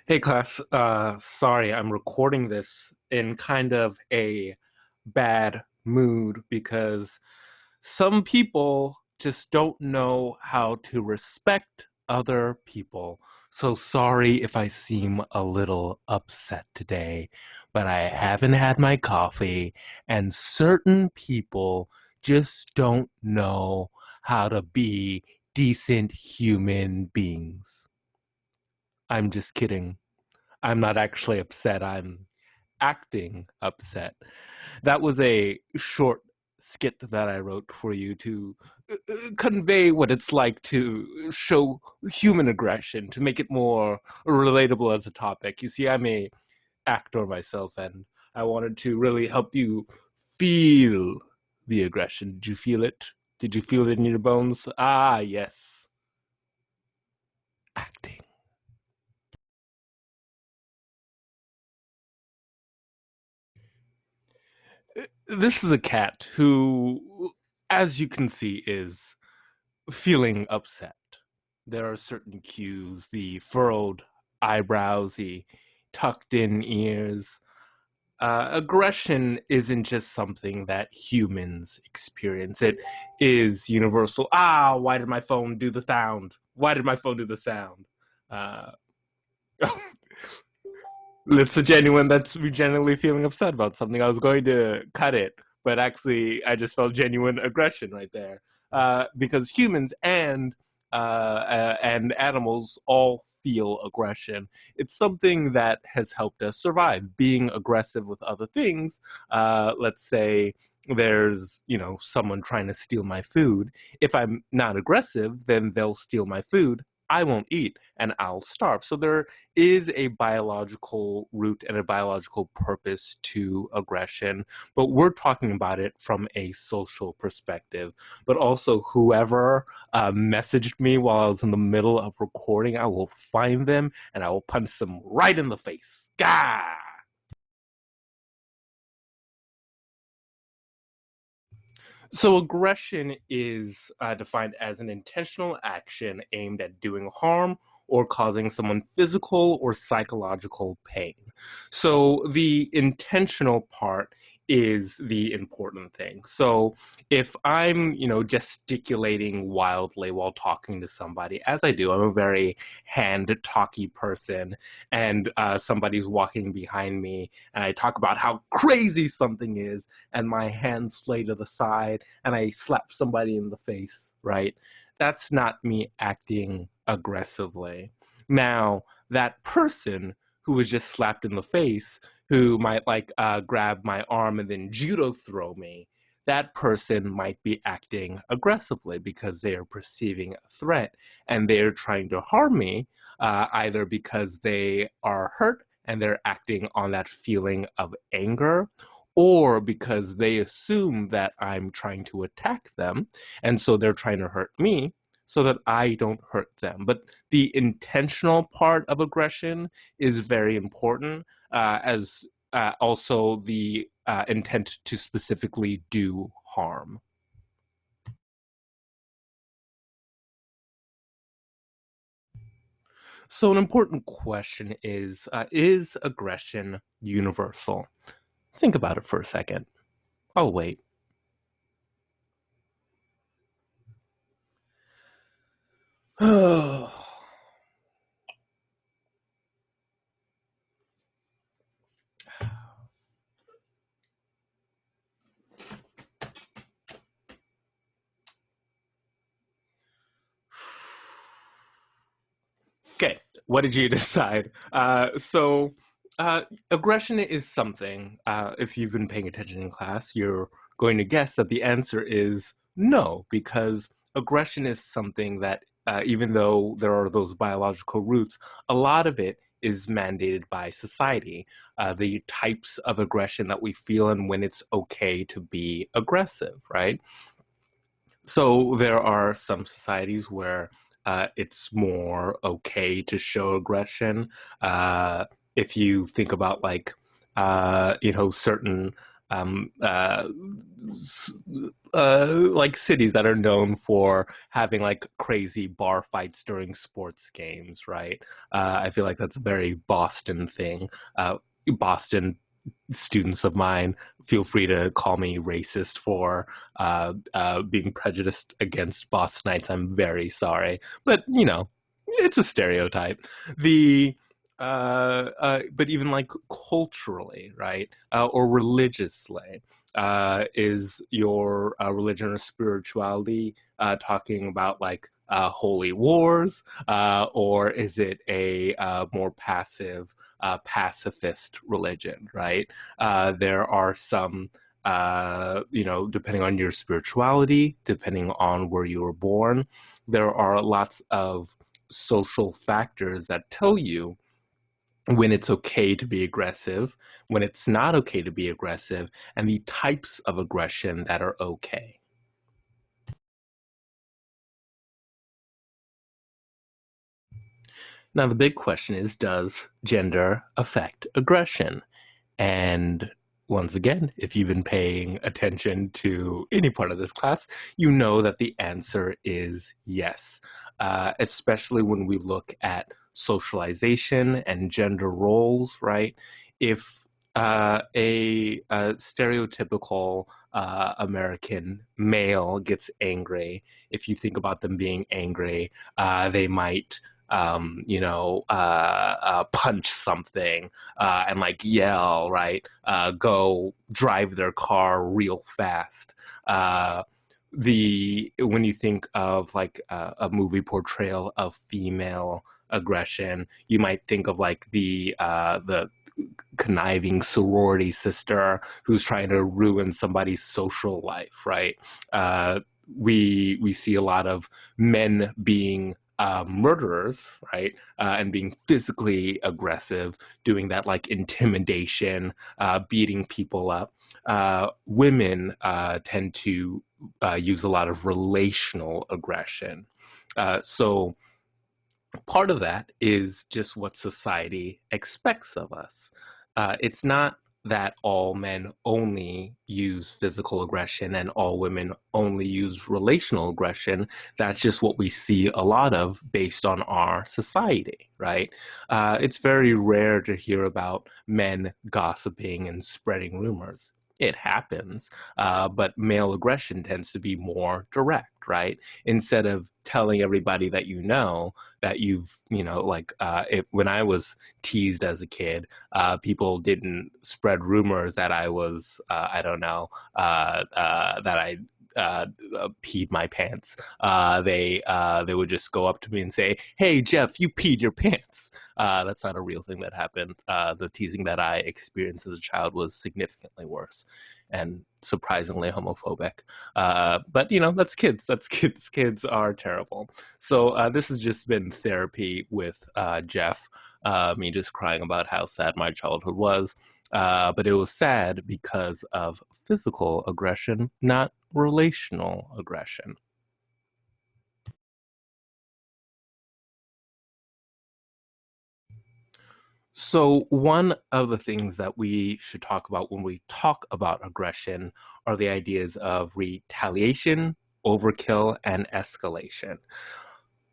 Hey class, sorry, I'm recording this in kind of a bad mood because some people just don't know how to respect other people. So sorry if I seem a little upset today, but I haven't had my coffee, and certain people just don't know how to be decent human beings. I'm just kidding. I'm not actually upset. I'm acting upset. That was a short skit that I wrote for you to convey what it's like to show human aggression, to make it more relatable as a topic. You see, I'm a actor myself, and I wanted to really help you feel the aggression. Did you feel it? Did you feel it in your bones? Ah, yes, acting. This is a cat who, as you can see, is feeling upset. There are certain cues, the furrowed eyebrows, the tucked in ears. Aggression isn't just something that humans experience, it is universal. Ah, why did my phone do the sound? Why did my phone do the sound? Uh, it's a genuine, that's me genuinely feeling upset about something. I was going to cut it, but actually, I just felt genuine aggression right there. Because humans and animals all feel aggression. It's something that has helped us survive. Being aggressive with other things, let's say there's someone trying to steal my food. If I'm not aggressive, then they'll steal my food. I won't eat and I'll starve. So there is a biological root and a biological purpose to aggression, but we're talking about it from a social perspective. But also, whoever messaged me while I was in the middle of recording, I will find them and I will punch them right in the face. Gah! So, aggression is defined as an intentional action aimed at doing harm or causing someone physical or psychological pain. So, the intentional part is the important thing. So, if I'm, gesticulating wildly while talking to somebody, as I do, I'm a very hand talky person, and somebody's walking behind me, and I talk about how crazy something is, and my hands flay to the side and I slap somebody in the face, right? That's not me acting aggressively. Now, that person who was just slapped in the face, who might grab my arm and then judo throw me, that person might be acting aggressively because they are perceiving a threat and they're trying to harm me, either because they are hurt and they're acting on that feeling of anger, or because they assume that I'm trying to attack them, and so they're trying to hurt me so that I don't hurt them. But the intentional part of aggression is very important, as also the intent to specifically do harm. So, an important question is aggression universal? Think about it for a second. I'll wait. Okay, what did you decide? Aggression is something, if you've been paying attention in class, you're going to guess that the answer is no, because aggression is something that, even though there are those biological roots, a lot of it is mandated by society. The types of aggression that we feel and when it's okay to be aggressive, right? So there are some societies where it's more okay to show aggression. If you think about certain like cities that are known for having like crazy bar fights during sports games, right? I feel like that's a very Boston thing. Boston students of mine, feel free to call me racist for being prejudiced against Bostonites. I'm very sorry, but you know, it's a stereotype. The but even like culturally, right, or religiously, is your religion or spirituality talking about like holy wars, or is it a more passive, pacifist religion, right? There are some, depending on your spirituality, depending on where you were born, there are lots of social factors that tell you when it's okay to be aggressive, when it's not okay to be aggressive, and the types of aggression that are okay. Now, the big question is, does gender affect aggression? And once again, if you've been paying attention to any part of this class, you know that the answer is yes, especially when we look at socialization and gender roles, right? If a stereotypical American male gets angry, if you think about them being angry, they might punch something and like yell, right? Go drive their car real fast. The When you think of like a movie portrayal of female aggression, you might think of like the conniving sorority sister who's trying to ruin somebody's social life, right? Uh, we see a lot of men being murderers, right, and being physically aggressive, doing that like intimidation, beating people up. Women tend to use a lot of relational aggression. So part of that is just what society expects of us. It's not that all men only use physical aggression and all women only use relational aggression. That's just what we see a lot of based on our society, right? It's very rare to hear about men gossiping and spreading rumors. It happens, but male aggression tends to be more direct, right? Instead of telling everybody that you know, that you've, when I was teased as a kid, people didn't spread rumors that I was, I don't know, that I peed my pants. They would just go up to me and say, "Hey, Jeff, you peed your pants." That's not a real thing that happened. The teasing that I experienced as a child was significantly worse and surprisingly homophobic. But you know, that's kids. That's kids. Kids are terrible. So this has just been therapy with Jeff. Me just crying about how sad my childhood was. But it was sad because of physical aggression, not relational aggression. So, one of the things that we should talk about when we talk about aggression are the ideas of retaliation, overkill, and escalation.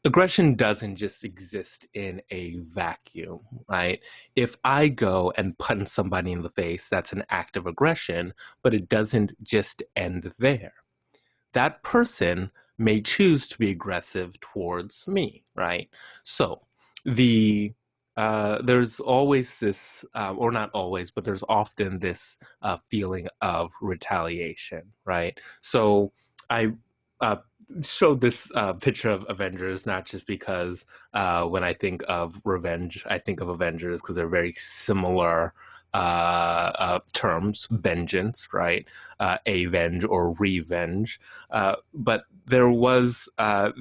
Aggression doesn't just exist in a vacuum, right? If I go and punch somebody in the face, that's an act of aggression, but it doesn't just end there. That person may choose to be aggressive towards me, right? So the there's always this, or not always, but there's often this feeling of retaliation, right? So I uh, showed this picture of Avengers not just because when I think of revenge, I think of Avengers because they're very similar terms, vengeance, right? Avenge or revenge. But there was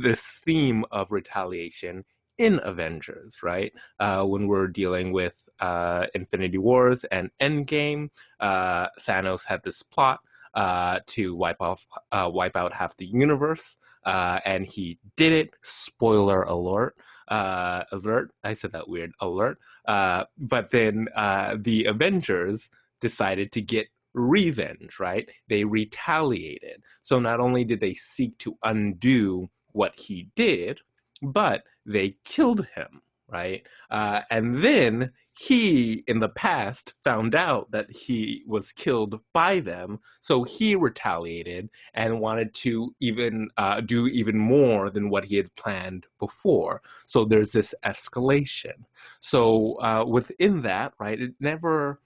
this theme of retaliation in Avengers, right? When we're dealing with Infinity Wars and Endgame, Thanos had this plot to wipe out half the universe, and he did it. Spoiler alert! Alert! I said that weird. Alert! But then the Avengers decided to get revenge, right? They retaliated. So not only did they seek to undo what he did, but they killed him, right? And then he, in the past, found out that he was killed by them, so he retaliated and wanted to even do even more than what he had planned before. So there's this escalation. So within that, right, it never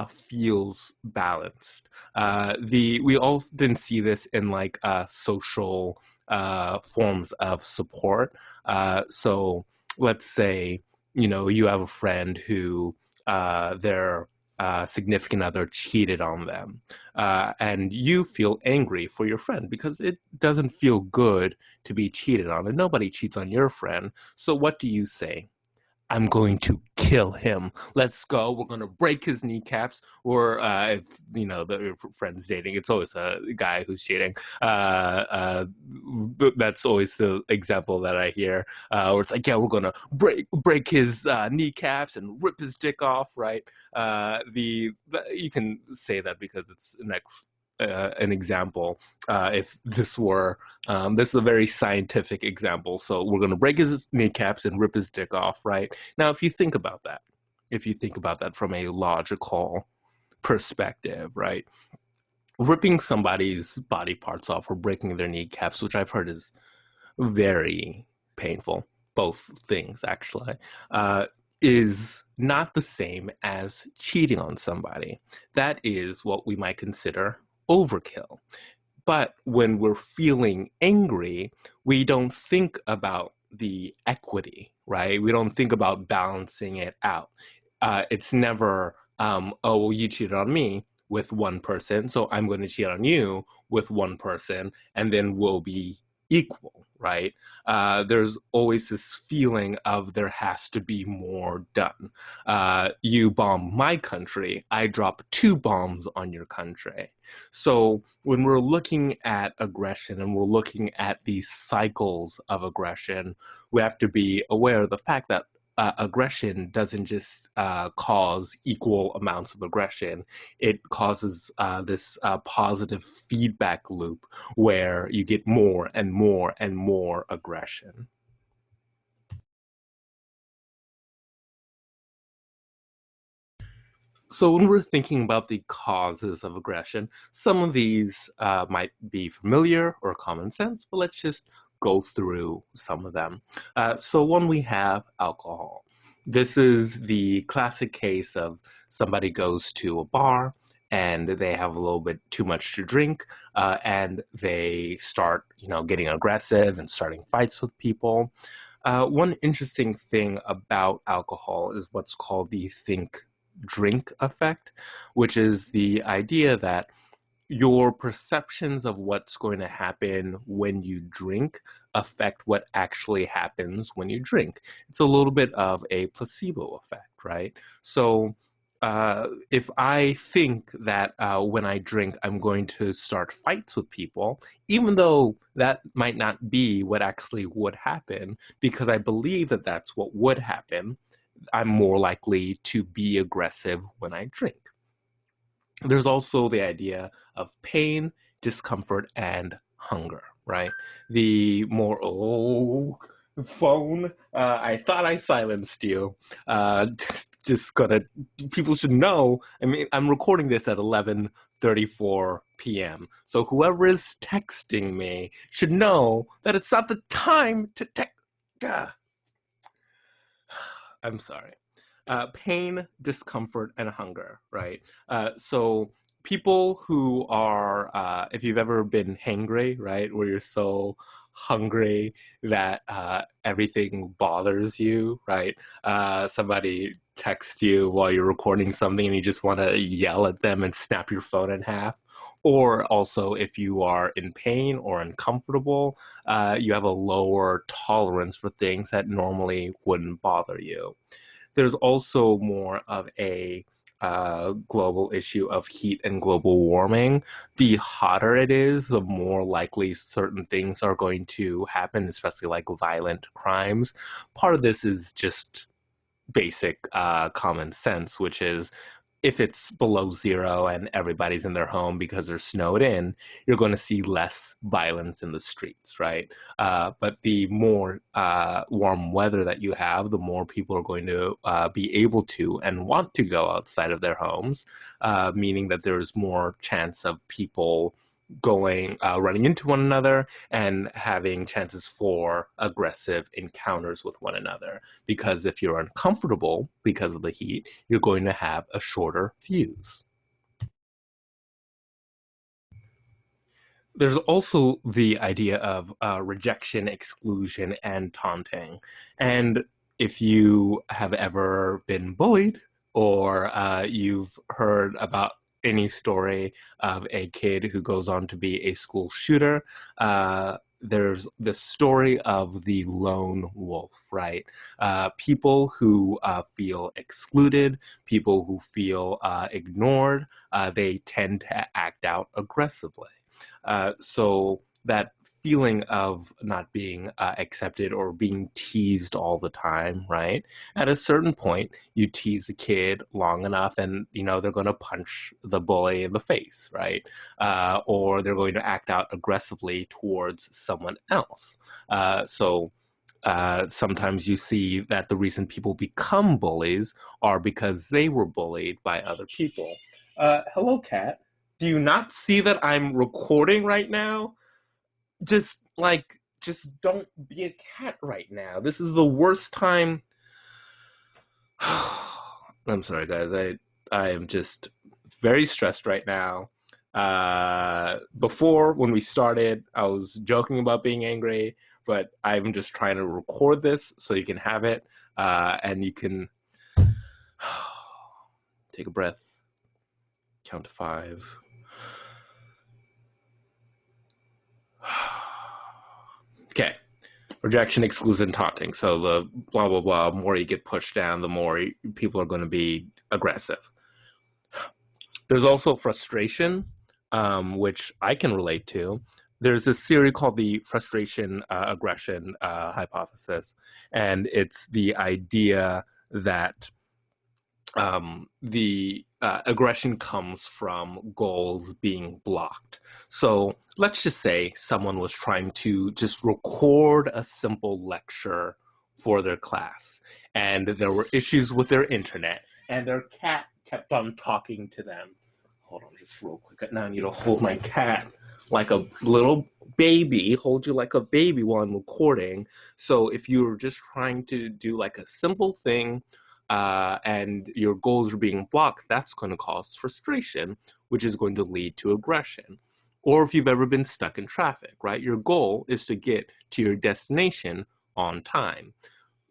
feels balanced. The We often see this in like social forms of support. So let's say you have a friend who their significant other cheated on them, and you feel angry for your friend because it doesn't feel good to be cheated on, and nobody cheats on your friend. So what do you say? I'm going to kill him. Let's go. We're going to break his kneecaps. Or if the friend's dating, it's always a guy who's cheating. That's always the example that I hear. Where it's like, yeah, we're going to break his kneecaps and rip his dick off. Right? You can say that because it's an example. If this were this is a very scientific example. So we're going to break his kneecaps and rip his dick off, right? Now, if you think about that from a logical perspective, right? Ripping somebody's body parts off or breaking their kneecaps, which I've heard is very painful, both things actually, is not the same as cheating on somebody. That is what we might consider overkill. But when we're feeling angry, we don't think about the equity, right? We don't think about balancing it out. It's never, oh, well, you cheated on me with one person, so I'm going to cheat on you with one person, and then we'll be equal, right? There's always this feeling of there has to be more done. You bomb my country, I drop two bombs on your country. So when we're looking at aggression and we're looking at these cycles of aggression, we have to be aware of the fact that aggression doesn't just cause equal amounts of aggression. It causes this positive feedback loop where you get more and more and more aggression. So when we're thinking about the causes of aggression, some of these might be familiar or common sense, but let's just go through some of them. So one, we have alcohol. This is the classic case of somebody goes to a bar and they have a little bit too much to drink, and they start, getting aggressive and starting fights with people. One interesting thing about alcohol is what's called the think drink effect, which is the idea that your perceptions of what's going to happen when you drink affect what actually happens when you drink. It's a little bit of a placebo effect, right? So, if I think that when I drink, I'm going to start fights with people, even though that might not be what actually would happen, because I believe that that's what would happen, I'm more likely to be aggressive when I drink. There's also the idea of pain, discomfort, and hunger, right? The more, oh, phone, I thought I silenced you. Uh, just gonna, people should know. I mean, I'm recording this at 11:34 p.m. So whoever is texting me should know that it's not the time to text. I'm sorry. Pain, discomfort, and hunger, right? So people who are, if you've ever been hangry, right, where you're so hungry that everything bothers you, right? Somebody texts you while you're recording something and you just want to yell at them and snap your phone in half. Or also, if you are in pain or uncomfortable, you have a lower tolerance for things that normally wouldn't bother you. There's also more of a global issue of heat and global warming. The hotter it is, the more likely certain things are going to happen, especially like violent crimes. Part of this is just basic common sense, which is if it's below zero and everybody's in their home because they're snowed in, you're going to see less violence in the streets, right? But the more warm weather that you have, the more people are going to be able to and want to go outside of their homes, meaning that there's more chance of people running into one another and having chances for aggressive encounters with one another. Because if you're uncomfortable because of the heat, you're going to have a shorter fuse. There's also the idea of rejection, exclusion, and taunting. And if you have ever been bullied or you've heard about any story of a kid who goes on to be a school shooter, there's the story of the lone wolf, right? People who feel excluded, people who feel ignored, they tend to act out aggressively. So that feeling of not being accepted or being teased all the time, right? At a certain point, you tease a kid long enough, and they're going to punch the bully in the face, right? Or they're going to act out aggressively towards someone else. Sometimes you see that the reason people become bullies are because they were bullied by other people. Hello, Kat. Do you not see that I'm recording right now? Just don't be a cat right now. This is the worst time. I'm sorry, guys. I am just very stressed right now. Before, when we started, I was joking about being angry, but I'm just trying to record this so you can have it, and you can take a breath, count to 5. Okay. Rejection, exclusion, taunting. So the blah blah blah. The more you get pushed down, the more people are going to be aggressive. There's also frustration, which I can relate to. There's this theory called the frustration aggression hypothesis, and it's the idea that the aggression comes from goals being blocked. So let's just say someone was trying to just record a simple lecture for their class, and there were issues with their internet, and their cat kept on talking to them. Hold on, just real quick. Now I need to hold my cat like a little baby, hold you like a baby while I'm recording. So if you're just trying to do like a simple thing and your goals are being blocked, that's going to cause frustration, which is going to lead to aggression. Or if you've ever been stuck in traffic, right? Your goal is to get to your destination on time.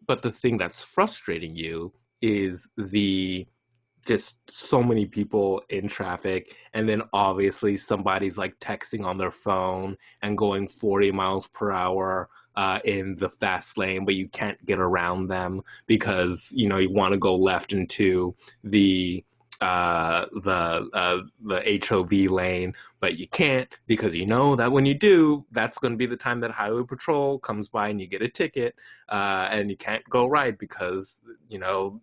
But the thing that's frustrating you is the just so many people in traffic, and then obviously somebody's like texting on their phone and going 40 miles per hour in the fast lane, but you can't get around them because you want to go left into the the HOV lane, but you can't because you know that when you do, that's going to be the time that highway patrol comes by and you get a ticket, and you can't go right because no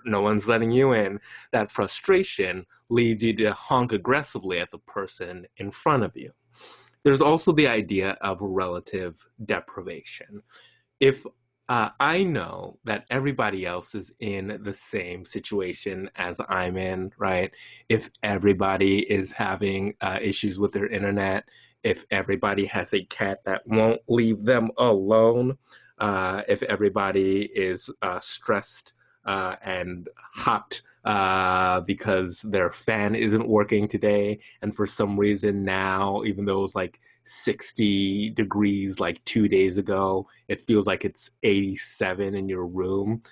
one's letting you in. That frustration leads you to honk aggressively at the person in front of you. There's also the idea of relative deprivation. If I know that everybody else is in the same situation as I'm in, right? If everybody is having issues with their internet, if everybody has a cat that won't leave them alone, if everybody is stressed and hot because their fan isn't working today, and for some reason now, even though it was like 60 degrees like 2 days ago, it feels like it's 87 in your room.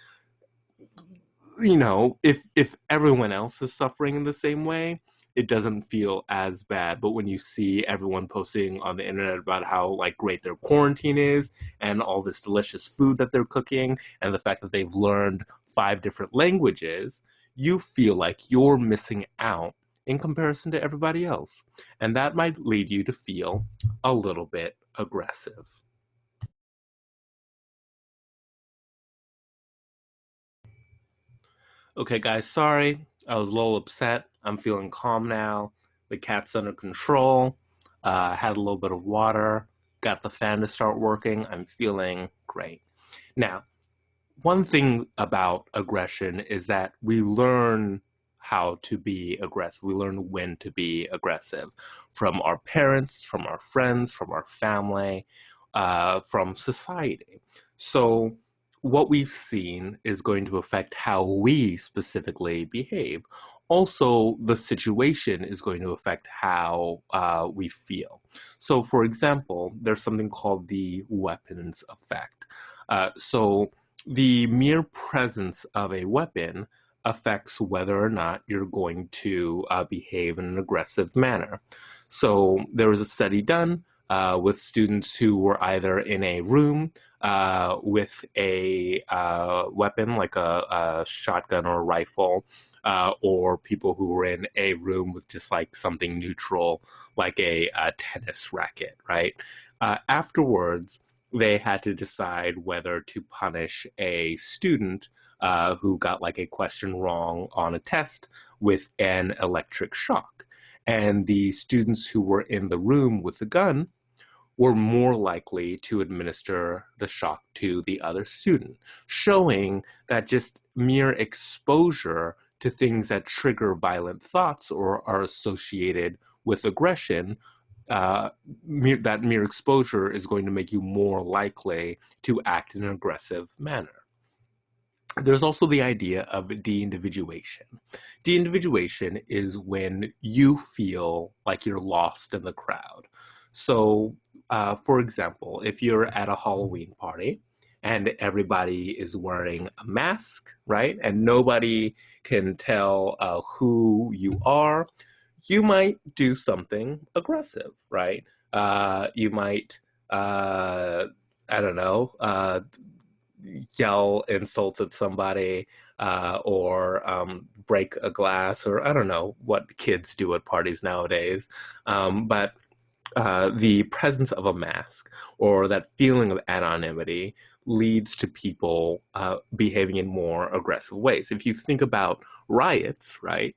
If everyone else is suffering in the same way, it doesn't feel as bad. But when you see everyone posting on the internet about how like great their quarantine is and all this delicious food that they're cooking and the fact that they've learned 5 different languages, you feel like you're missing out in comparison to everybody else. And that might lead you to feel a little bit aggressive. Okay, guys, sorry. I was a little upset. I'm feeling calm now. The cat's under control. Had a little bit of water. Got the fan to start working. I'm feeling great. Now, one thing about aggression is that we learn how to be aggressive. We learn when to be aggressive from our parents, from our friends, from our family, from society. So, what we've seen is going to affect how we specifically behave. Also, the situation is going to affect how we feel. So, for example, there's something called the weapons effect. So, the mere presence of a weapon affects whether or not you're going to behave in an aggressive manner. So there was a study done with students who were either in a room with a weapon like a shotgun or a rifle, or people who were in a room with just like something neutral, like a tennis racket, right? Afterwards, they had to decide whether to punish a student who got like a question wrong on a test with an electric shock. And the students who were in the room with the gun were more likely to administer the shock to the other student, showing that just mere exposure to things that trigger violent thoughts or are associated with aggression, uh, that mere exposure is going to make you more likely to act in an aggressive manner. There's also the idea of de-individuation. De-individuation is when you feel like you're lost in the crowd. So, for example, if you're at a Halloween party and everybody is wearing a mask, right, and nobody can tell who you are, you might do something aggressive, right? You might, uh, I don't know, yell insults at somebody, or break a glass, or I don't know what kids do at parties nowadays. But the presence of a mask or that feeling of anonymity leads to people behaving in more aggressive ways. If you think about riots, right?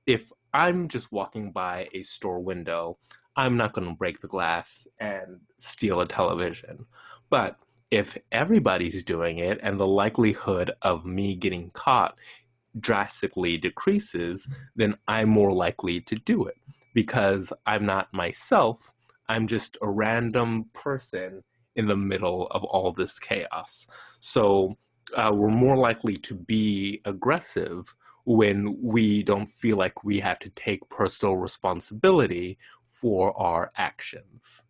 If I'm just walking by a store window, I'm not going to break the glass and steal a television. But if everybody's doing it and the likelihood of me getting caught drastically decreases, then I'm more likely to do it because I'm not myself. I'm just a random person in the middle of all this chaos. So we're more likely to be aggressive when we don't feel like we have to take personal responsibility for our actions.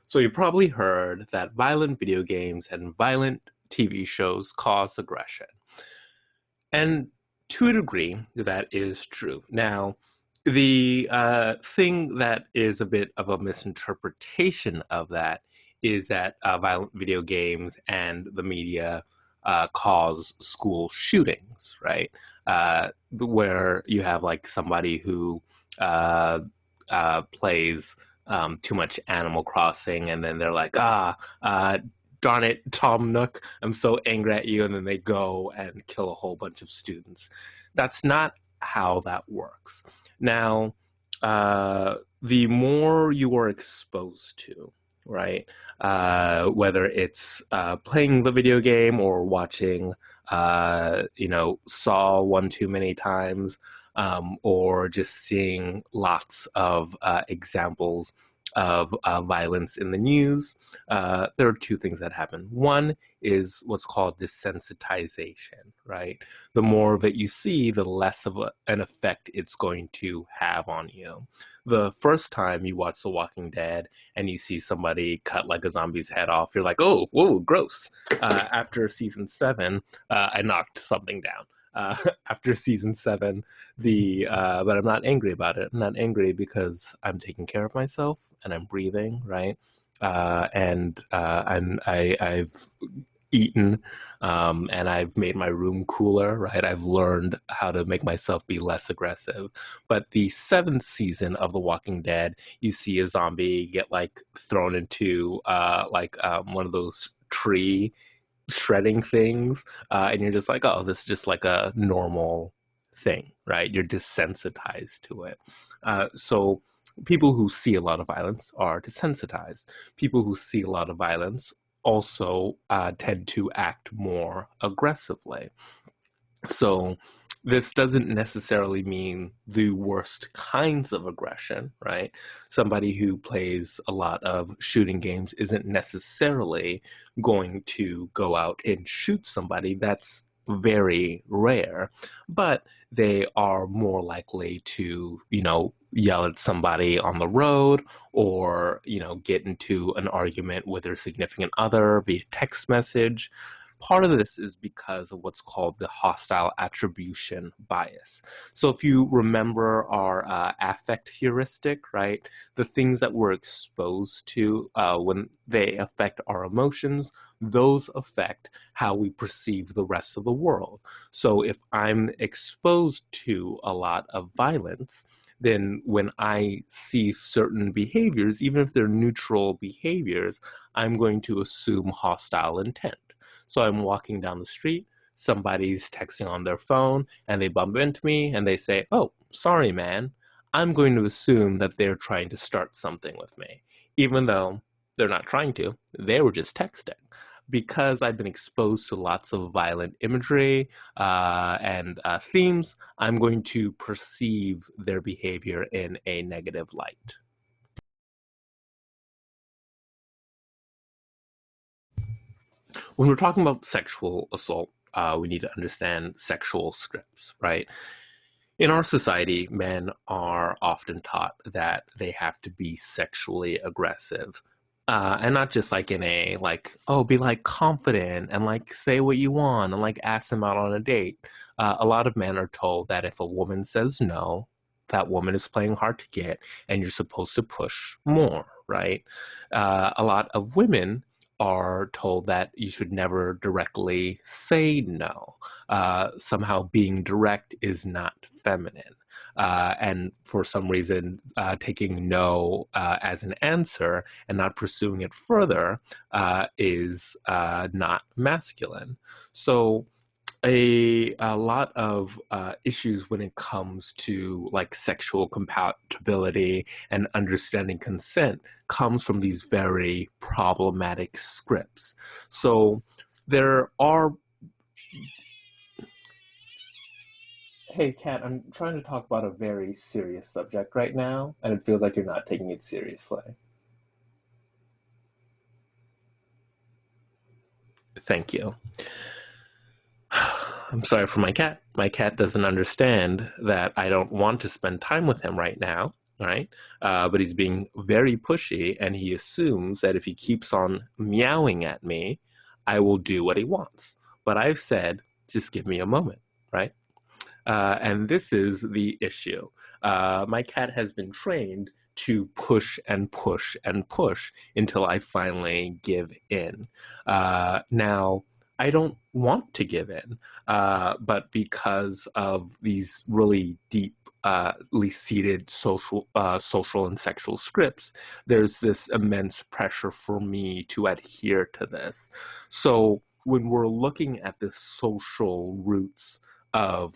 So you probably heard that violent video games and violent TV shows cause aggression. And to a degree, that is true. Now, the thing that is a bit of a misinterpretation of that is that violent video games and the media cause school shootings, right? Where you have like somebody who uh, plays too much Animal Crossing, and then they're like, darn it, Tom Nook, I'm so angry at you, and then they go and kill a whole bunch of students. That's not how that works. Now, the more you are exposed to, right, whether it's playing the video game or watching, Saw one too many times, or just seeing lots of examples of violence in the news, there are two things that happen. One is what's called desensitization, right? The more of it you see, the less of an effect it's going to have on you. The first time you watch The Walking Dead and you see somebody cut like a zombie's head off, you're like, oh, whoa, gross. After season 7, I knocked something down. After season 7, but I'm not angry about it. I'm not angry because I'm taking care of myself and I'm breathing, right? I've eaten, and I've made my room cooler, right? I've learned how to make myself be less aggressive. But the 7th season of The Walking Dead, you see a zombie get like thrown into one of those tree shredding things, and you're just like, oh, this is just like a normal thing, right? You're desensitized to it. So people who see a lot of violence are desensitized. People who see a lot of violence also tend to act more aggressively. So this doesn't necessarily mean the worst kinds of aggression, right? Somebody who plays a lot of shooting games isn't necessarily going to go out and shoot somebody. That's very rare, but they are more likely to, yell at somebody on the road or, get into an argument with their significant other via text message. Part of this is because of what's called the hostile attribution bias. So if you remember our affect heuristic, right, the things that we're exposed to when they affect our emotions, those affect how we perceive the rest of the world. So if I'm exposed to a lot of violence, then when I see certain behaviors, even if they're neutral behaviors, I'm going to assume hostile intent. So I'm walking down the street, somebody's texting on their phone, and they bump into me and they say, "Oh, sorry, man." I'm going to assume that they're trying to start something with me, even though they're not trying to. They were just texting. Because I've been exposed to lots of violent imagery and themes, I'm going to perceive their behavior in a negative light. When we're talking about sexual assault, we need to understand sexual scripts, right? In our society, men are often taught that they have to be sexually aggressive. And not just like in a like, oh, be like confident and like say what you want and like ask them out on a date. A lot of men are told that if a woman says no, that woman is playing hard to get and you're supposed to push more, right? A lot of women are told that you should never directly say no. Somehow being direct is not feminine. And for some reason, taking no as an answer and not pursuing it further is not masculine. So a lot of issues when it comes to like sexual compatibility and understanding consent comes from these very problematic scripts. So there are. Hey, Kat, I'm trying to talk about a very serious subject right now, and it feels like you're not taking it seriously. Thank you. I'm sorry for my cat. My cat doesn't understand that I don't want to spend time with him right now, right? But he's being very pushy, and he assumes that if he keeps on meowing at me, I will do what he wants. But I've said, just give me a moment, right? And this is the issue. My cat has been trained to push and push and push until I finally give in. Now, I don't want to give in, but because of these really deep seated social and sexual scripts, there's this immense pressure for me to adhere to this. So when we're looking at the social roots of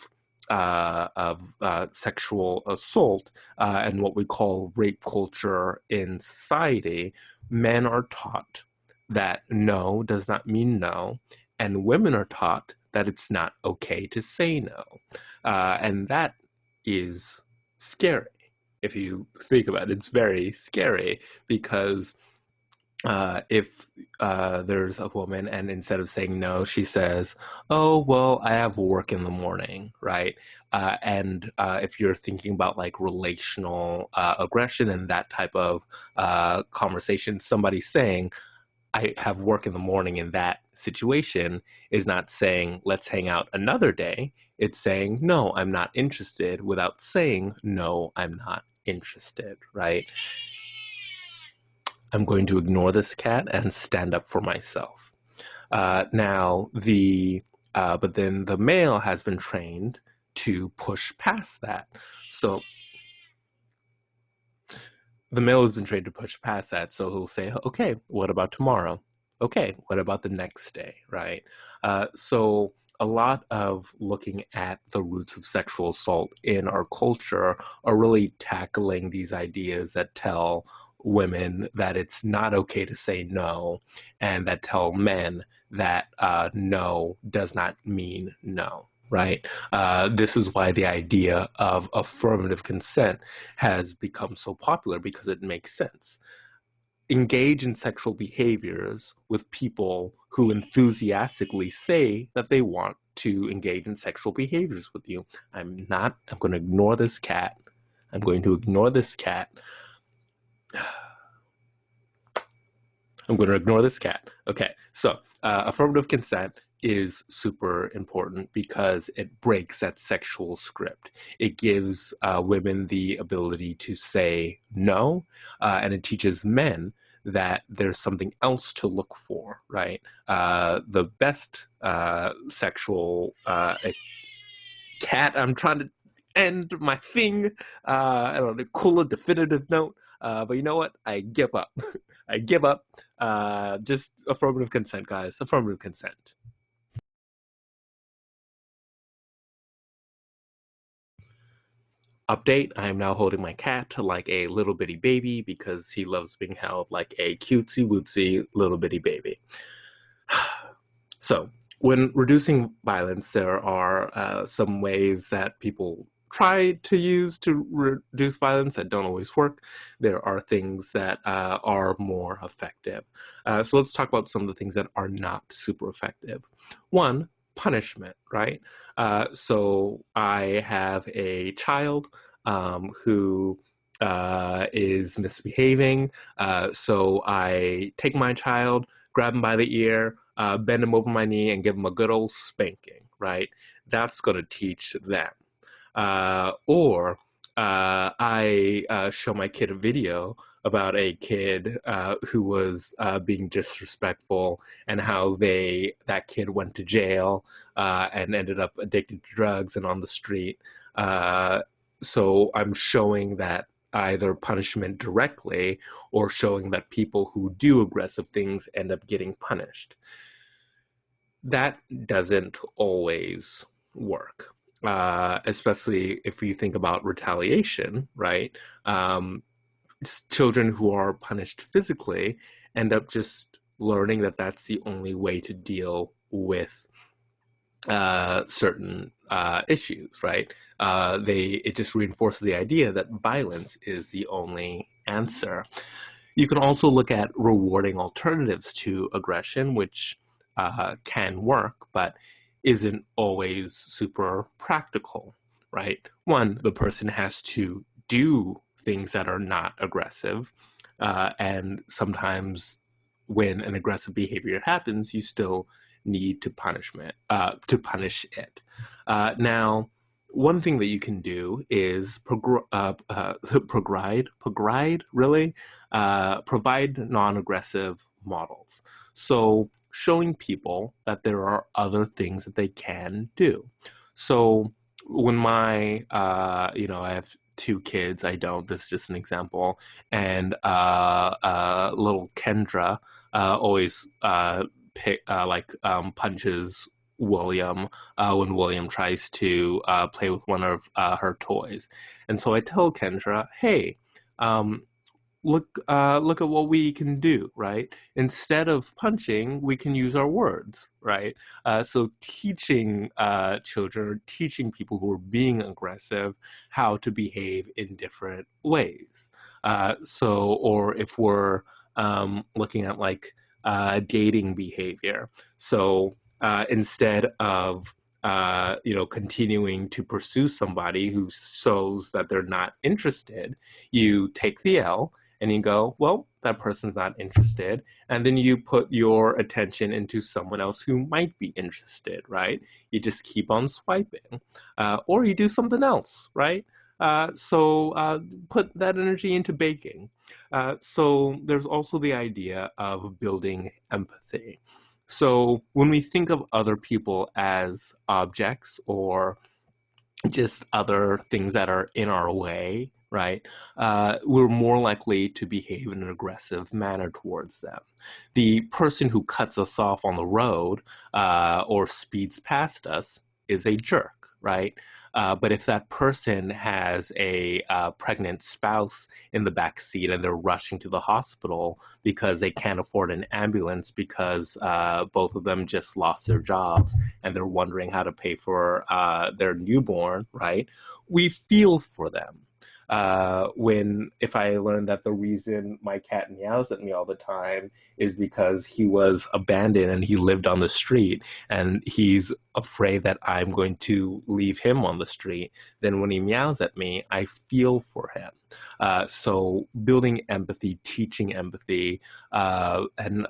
sexual assault and what we call rape culture in society, men are taught that no does not mean no, and women are taught that it's not okay to say no. And that is scary. If you think about it, it's very scary because if there's a woman and instead of saying no, she says, "Oh, well, I have work in the morning," right? And if you're thinking about like relational aggression and that type of conversation, somebody saying, "I have work in the morning" in that situation is not saying, "Let's hang out another day." It's saying, "No, I'm not interested," without saying, "No, I'm not interested," right? I'm going to ignore this cat and stand up for myself. Now, but then the male has been trained to push past that. So the male has been trained to push past that. So he'll say, "Okay, what about tomorrow?" Okay, what about the next day, right? So a lot of looking at the roots of sexual assault in our culture are really tackling these ideas that tell women that it's not okay to say no, and that tell men that no does not mean no. Right. This is why the idea of affirmative consent has become so popular because it makes sense. Engage in sexual behaviors with people who enthusiastically say that they want to engage in sexual behaviors with you. I'm going to ignore this cat. I'm going to ignore this cat. I'm going to ignore this cat. Okay, so affirmative consent is super important because it breaks that sexual script. It gives women the ability to say no, and it teaches men that there's something else to look for, right? The best sexual cat, I'm trying to end my thing on a cooler, definitive note. But you know what? I give up. I give up. Just affirmative consent, guys. Affirmative consent. Update, I am now holding my cat like a little bitty baby because he loves being held like a cutesy wootsy little bitty baby. So, when reducing violence, there are some ways that people try to use to reduce violence that don't always work. There are things that are more effective. So, let's talk about some of the things that are not super effective. One, punishment, right? So, I have a child who is misbehaving. So, I take my child, grab him by the ear, bend him over my knee, and give him a good old spanking, right? That's going to teach them. Or I show my kid a video about a kid who was being disrespectful and how that kid went to jail and ended up addicted to drugs and on the street. Uh, so I'm showing that either punishment directly or showing that people who do aggressive things end up getting punished. That doesn't always work, especially if you think about retaliation, right? Um, Children who are punished physically end up just learning that that's the only way to deal with certain issues, right? It just reinforces the idea that violence is the only answer. You can also look at rewarding alternatives to aggression, which can work, but isn't always super practical, right? One, the person has to do things that are not aggressive, and sometimes when an aggressive behavior happens, you still need to punish it. Now, one thing that you can do is provide non-aggressive models. So showing people that there are other things that they can do. So when I have two kids. I don't. This is just an example. And little Kendra always punches William when William tries to play with one of her toys. And so I tell Kendra, hey, um, look at what we can do, right? Instead of punching, we can use our words, right? So teaching children, teaching people who are being aggressive how to behave in different ways. Or if we're looking at like dating behavior, so instead of continuing to pursue somebody who shows that they're not interested, you take the L and you go, well, that person's not interested. And then you put your attention into someone else who might be interested, right? You just keep on swiping. Or you do something else, right? So put that energy into baking. So there's also the idea of building empathy. So when we think of other people as objects or just other things that are in our way, right? We're more likely to behave in an aggressive manner towards them. The person who cuts us off on the road or speeds past us is a jerk, right? But if that person has a pregnant spouse in the back seat and they're rushing to the hospital because they can't afford an ambulance because both of them just lost their jobs and they're wondering how to pay for their newborn, right? We feel for them. When if I learned that the reason my cat meows at me all the time is because he was abandoned and he lived on the street and he's afraid that I'm going to leave him on the street, then when he meows at me, I feel for him. So building empathy, teaching empathy, and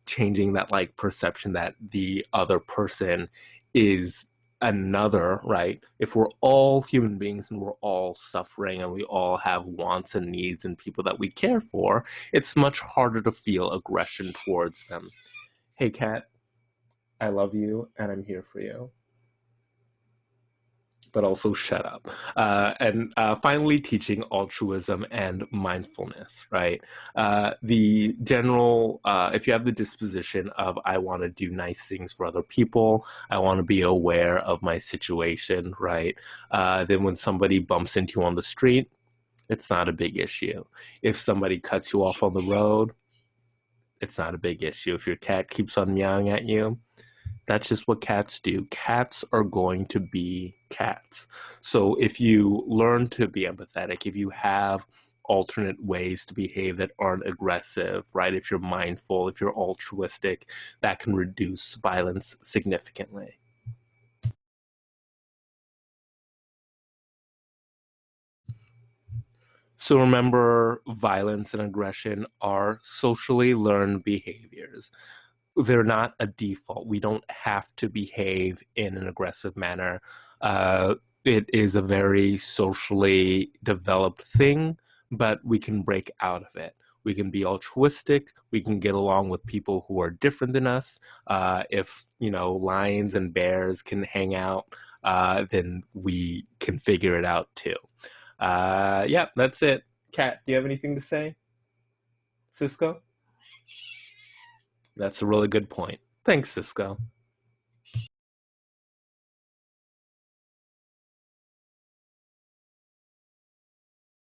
changing that like perception that the other person is another, right? If we're all human beings and we're all suffering and we all have wants and needs and people that we care for, it's much harder to feel aggression towards them. Hey, Kat, I love you and I'm here for you, but also shut up. And finally, teaching altruism and mindfulness, right? The general, if you have the disposition of, I want to do nice things for other people, I want to be aware of my situation, right? Then when somebody bumps into you on the street, it's not a big issue. If somebody cuts you off on the road, it's not a big issue. If your cat keeps on meowing at you, that's just what cats do. Cats are going to be cats. So if you learn to be empathetic, if you have alternate ways to behave that aren't aggressive, right? If you're mindful, if you're altruistic, that can reduce violence significantly. So remember, violence and aggression are socially learned behaviors. They're not a default. We don't have to behave in an aggressive manner. It is a very socially developed thing, but we can break out of it. We can be altruistic. We can get along with people who are different than us. If lions and bears can hang out, then we can figure it out too. Yeah, that's it. Kat, do you have anything to say? Cisco? That's a really good point. Thanks, Cisco.